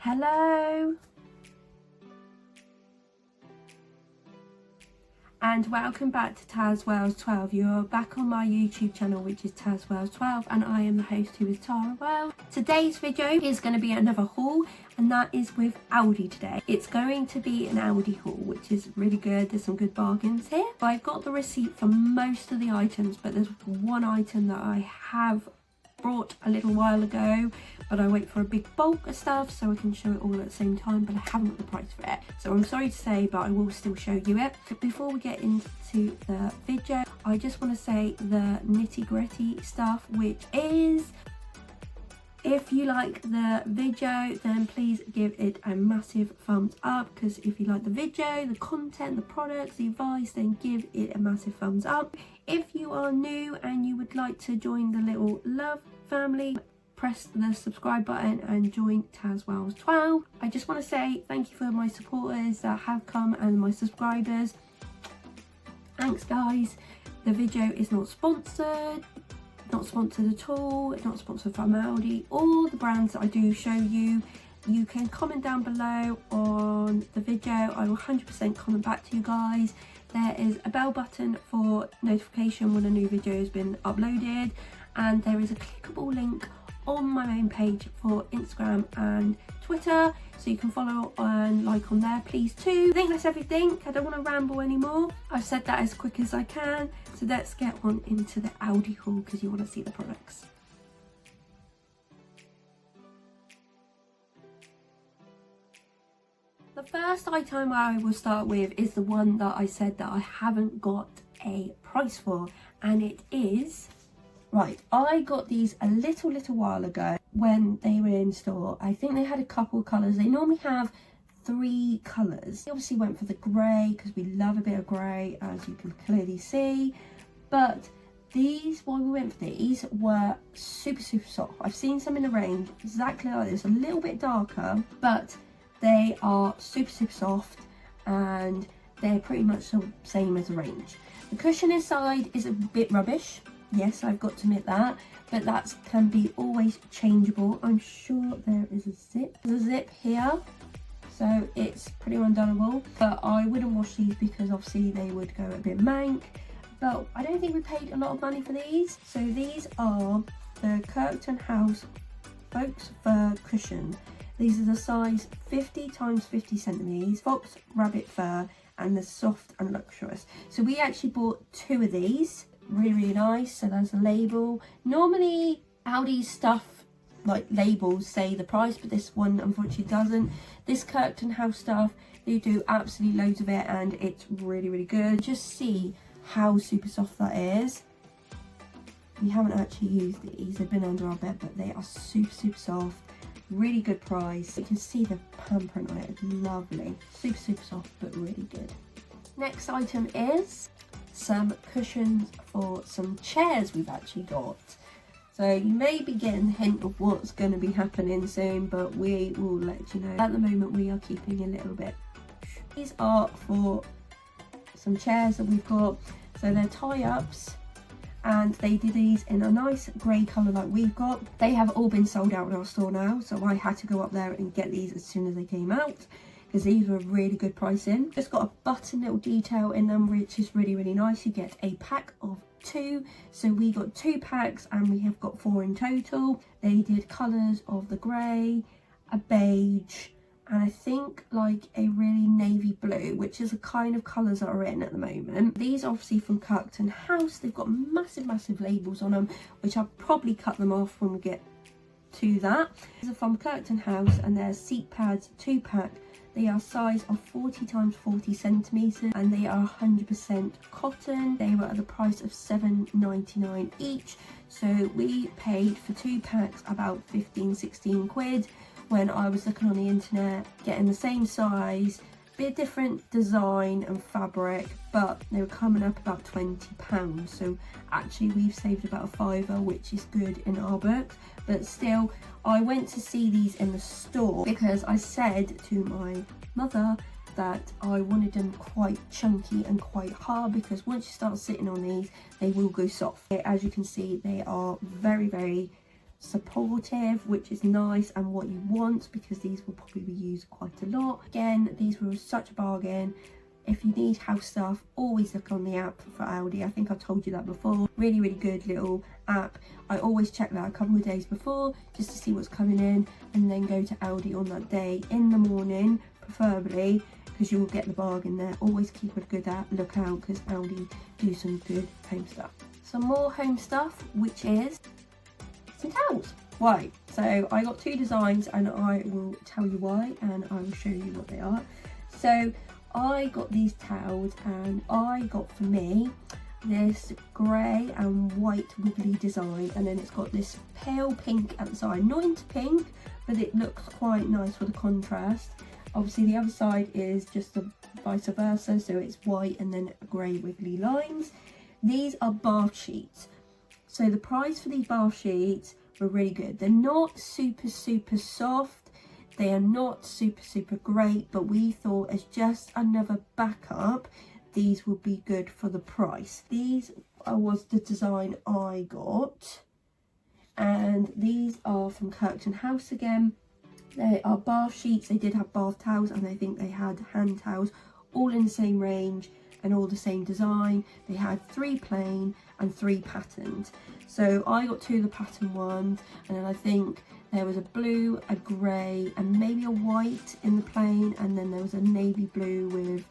Hello and welcome back to tazwells12. You're back on my YouTube channel, which is tazwells12, and I am the host, who is Tara Well. Today's video is going to be another haul, and that is with Aldi today. It's going to be an Aldi haul, which is really good. There's some good bargains here. I've got the receipt for most of the items, but there's one item that I have brought a little while ago, but I wait for a big bulk of stuff so I can show it all at the same time, but I haven't got the price for it, so I'm sorry to say, but I will still show you it. But before we get into the video, I just want to say the nitty-gritty stuff, which is, if you like the video, then please give it a massive thumbs up, because if you like the video, the content, the products, the advice, then give it a massive thumbs up. If you are new and you would like to join the little love family, press the subscribe button and join tazwells12. I just want to say thank you for my supporters that have come and my subscribers. Thanks guys. The video is not sponsored at all. It's not sponsored from Aldi. All the brands that I do show you, you can comment down below on the video. I will 100% comment back to you guys. There is a bell button for notification when a new video has been uploaded, and there is a clickable link on my main page for Instagram and Twitter, so you can follow and like on there, please too. I think that's everything. I don't want to ramble anymore. I've said that as quick as I can, so let's get on into the Aldi haul, because you want to see the products. The first item I will start with is the one that I said that I haven't got a price for, and it is, right, I got these a little while ago when they were in store. I think they had a couple of colours. They normally have 3 colours. I obviously went for the grey because we love a bit of grey, as you can clearly see, but these, why we went for these, were super soft. I've seen some in the range exactly like this, a little bit darker, but they are super soft and they're pretty much the same as the range. The cushion inside is a bit rubbish, yes, I've got to admit that, but that can be always changeable. I'm sure there is a zip. There's a zip here, so it's pretty undonable, but I wouldn't wash these because obviously they would go a bit mank, but I don't think we paid a lot of money for these. So these are the Curtain House FAUXFUR cushion. These are the size 50 x 50 centimeters, fox rabbit fur, and they're soft and luxurious. So we actually bought 2 of these, really nice. So there's a label. Normally Aldi's stuff, like labels, say the price, but this one unfortunately doesn't. This Curtain House stuff, they do absolutely loads of it, and it's really good. Just see how super soft that is. We haven't actually used these, they've been under our bed, but they are super soft. Really good price. You can see the pan print on it. It's lovely. Super soft, but really good. Next item is some cushions for some chairs we've actually got. So you may be getting a hint of what's going to be happening soon, but we will let you know. At the moment we are keeping a little bit. These are for some chairs that we've got. So they're tie-ups, and they did these in a nice grey colour like we've got. They have all been sold out in our store now, so I had to go up there and get these as soon as they came out, because these were really good pricing. Just got a button little detail in them, which is really nice. You get a pack of 2, so we got 2 packs and we have got 4 in total. They did colours of the grey, a beige, and I think like a really navy blue, which is the kind of colours that are in at the moment. These are obviously from Curtain House. They've got massive labels on them, which I'll probably cut them off when we get to that. These are from Curtain House, and they're SEATPADS 2-pack. They are size of 40 x 40 centimeters, and they are 100% cotton. They were at the price of £7.99 each, so we paid for 2 packs about 15-16 quid. When I was looking on the internet, getting the same size, bit different design and fabric, but they were coming up about £20. So actually we've saved about a £5, which is good in our books. But still, I went to see these in the store because I said to my mother that I wanted them quite chunky and quite hard, because once you start sitting on these, they will go soft. As you can see, they are very supportive, which is nice and what you want, because these will probably be used quite a lot. Again, these were such a bargain. If you need house stuff, always look on the app for Aldi. I think I've told you that before. Really, really good little app. I always check that a couple of days before just to see what's coming in, and then go to Aldi on that day in the morning, preferably, because you will get the bargain there. Always keep a good lookout, because Aldi do some good home stuff. Some more home stuff, which is some towels. Right, so I got 2 designs and I will tell you why, and I will show you what they are. So I got these towels, and I got for me this grey and white wiggly design, and then it's got this pale pink at the side. Not into pink, but it looks quite nice for the contrast. Obviously the other side is just the vice versa, so it's white and then grey wiggly lines. These are bath sheets. So the price for these bath sheets were really good. They're not super soft. They are not super great, but we thought as just another backup, these would be good for the price. These was the design I got, and these are from Kirkton House again. They are bath sheets. They did have bath towels, and I think they had hand towels, all in the same range and all the same design. They had 3 plain and 3 patterned. So I got 2 of the pattern ones, and then I think there was a blue, a grey, and maybe a white in the plain, and then there was a navy blue with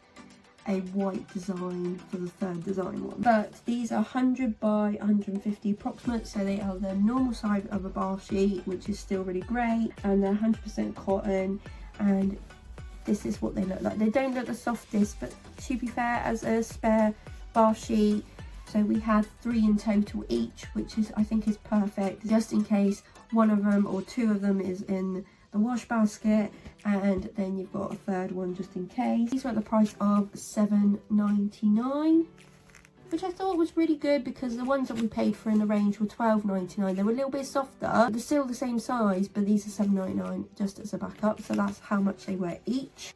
a white design for the 3rd design one. But these are 100 by 150 approximate, so they are the normal size of a bath sheet, which is still really great, and they're 100% cotton, and this is what they look like. They don't look the softest, but to be fair, as a spare bath sheet, so we had 3 in total each, which is, I think, is perfect, just in case one of them or 2 of them is in the wash basket, and then you've got a 3rd one just in case. These were at the price of £7.99, which I thought was really good, because the ones that we paid for in the range were £12.99. They were a little bit softer. They're still the same size, but these are £7.99 just as a backup, so that's how much they were each.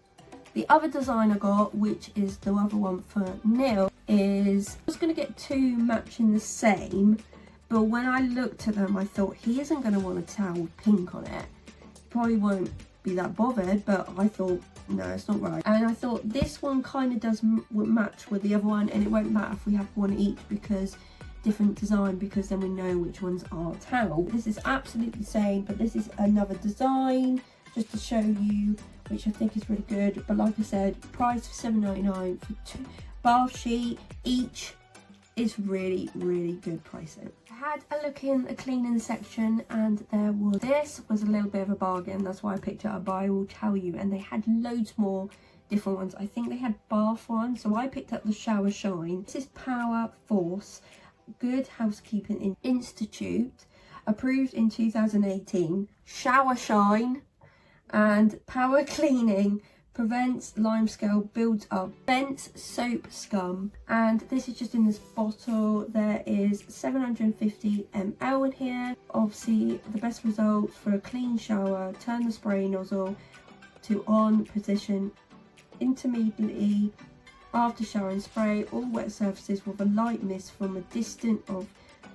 The other design I got, which is the other one for Neil, is I was going to get 2 matching the same, but when I looked at them, I thought he isn't going to want a towel with pink on it. Probably won't be that bothered, but I thought, no, it's not right. And I thought this one kind of does match with the other one, and it won't matter if we have 1 each, because different design, because then we know which ones are towel. This is absolutely the same, but this is another design just to show you, which I think is really good. But like I said, price for £7.99 for 2 bath sheet each is really good pricing. I had a look in the cleaning section, and this was a little bit of a bargain. That's why I picked it up, but I will tell you. And they had loads more different ones. I think they had bath ones, so I picked up the SHOWERSHINE. This is POWERFOCUS Good Housekeeping Institute, approved in 2018. SHOWERSHINE and power cleaning prevents limescale builds up, bent soap scum, and this is just in this bottle. There is 750 ml in here. Obviously the best results for a clean shower: turn the spray nozzle to on position intermittently after shower, and spray all wet surfaces with a light mist from a distance of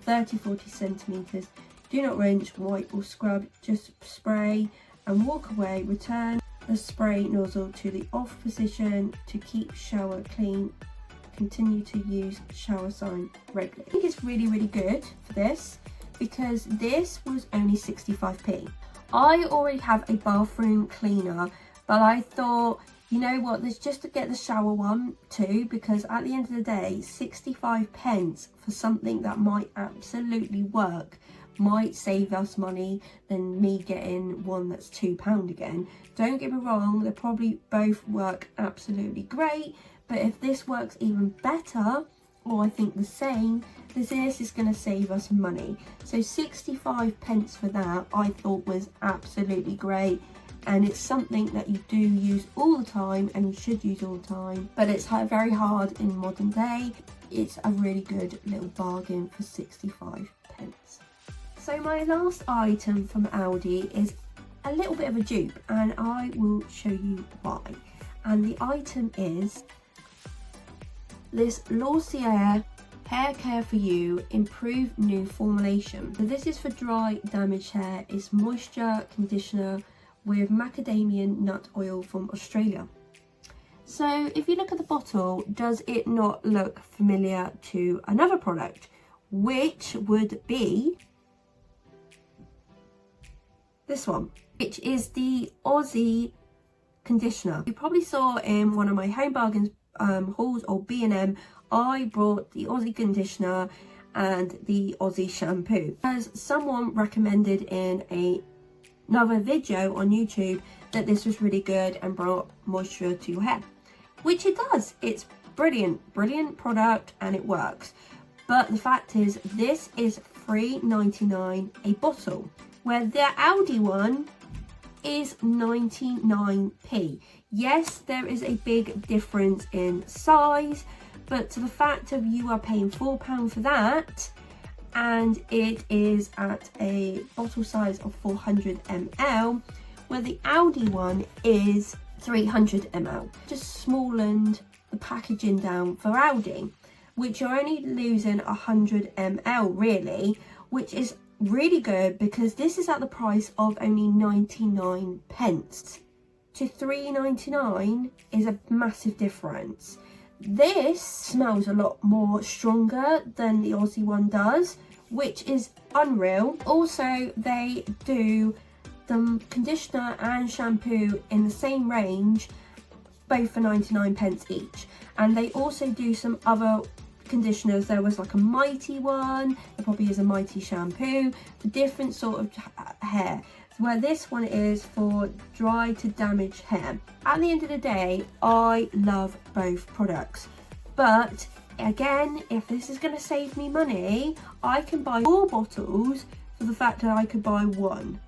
30-40 centimeters. Do not rinse, wipe or scrub, just spray and walk away. Return the spray nozzle to the off position to keep shower clean. Continue to use SHOWERSHINE regularly. I think it's really good for this, because this was only 65p. I already have a bathroom cleaner, but I thought, you know what, let's just get the shower one too, because at the end of the day, 65p for something that might absolutely work might save us money than me getting one that's £2 again. Don't get me wrong, they probably both work absolutely great, but if this works even better, or I think the same, this is going to save us money. So 65p for that I thought was absolutely great, and it's something that you do use all the time, and you should use all the time, but it's very hard in modern day. It's a really good little bargain for 65p. So my last item from Aldi is a little bit of a dupe, and I will show you why. And the item is this LACURA Hair care for you, improved new formulation. So this is for dry damaged hair. It's moisture conditioner with macadamia nut oil from Australia. So if you look at the bottle, does it not look familiar to another product, which would be this one, which is the Aussie conditioner. You probably saw in one of my Home Bargains hauls or B&M, I brought the Aussie conditioner and the Aussie shampoo, as someone recommended in another video on YouTube that this was really good and brought moisture to your hair, which it does. It's brilliant product and it works. But the fact is, this is $3.99 a bottle, where the Aldi one is 99p. Yes, there is a big difference in size, but to the fact of you are paying £4 for that, and it is at a bottle size of 400 ml, where the Aldi one is 300 ml. Just smallened the packaging down for Aldi, which you're only losing 100 ml really, which is really good because this is at the price of only 99 pence to $3.99 is a massive difference. This smells a lot more stronger than the Aussie one does, which is unreal. Also, they do the conditioner and shampoo in the same range, both for 99 pence each, and they also do some other conditioners. There was like a mighty one, there probably is a mighty shampoo for different sort of hair, where this one is for dry to damaged hair. At the end of the day, I love both products, but again, if this is going to save me money, I can buy 4 bottles for the fact that I could buy 1.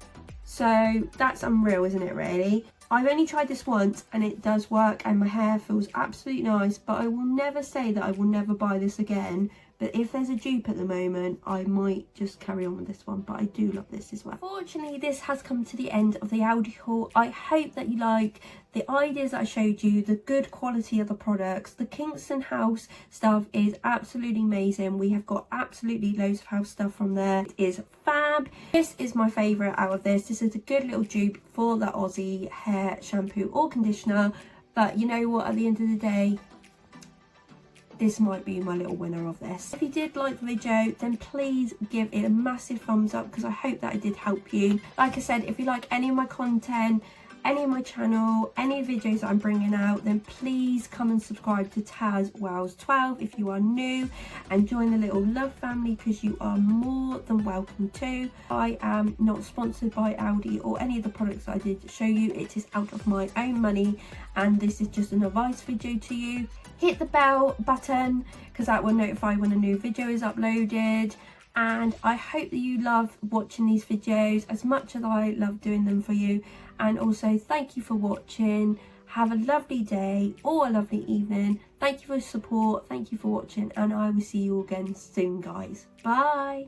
So that's unreal, isn't it, really? I've only tried this once and it does work and my hair feels absolutely nice, but I will never say that I will never buy this again. But if there's a dupe at the moment, I might just carry on with this one, but I do love this as well. Fortunately, this has come to the end of the Aldi haul. I hope that you like the ideas that I showed you, the good quality of the products. The Kingston House stuff is absolutely amazing. We have got absolutely loads of house stuff from there. It is fab. This is my favourite out of this. This is a good little dupe for the Aussie hair shampoo or conditioner. But you know what, at the end of the day, this might be my little winner of this. If you did like the video, then please give it a massive thumbs up because I hope that it did help you. Like I said, if you like any of my content, any of my channel, any videos that I'm bringing out, then please come and subscribe to tazwells12 if you are new, and join the little love family because you are more than welcome to. I am not sponsored by Aldi or any of the products that I did show you. It is out of my own money and this is just an advice video to you. Hit the bell button because that will notify when a new video is uploaded. And I hope that you love watching these videos as much as I love doing them for you. And also thank you for watching. Have a lovely day or a lovely evening. Thank you for your support. Thank you for watching, and I will see you again soon, guys. Bye.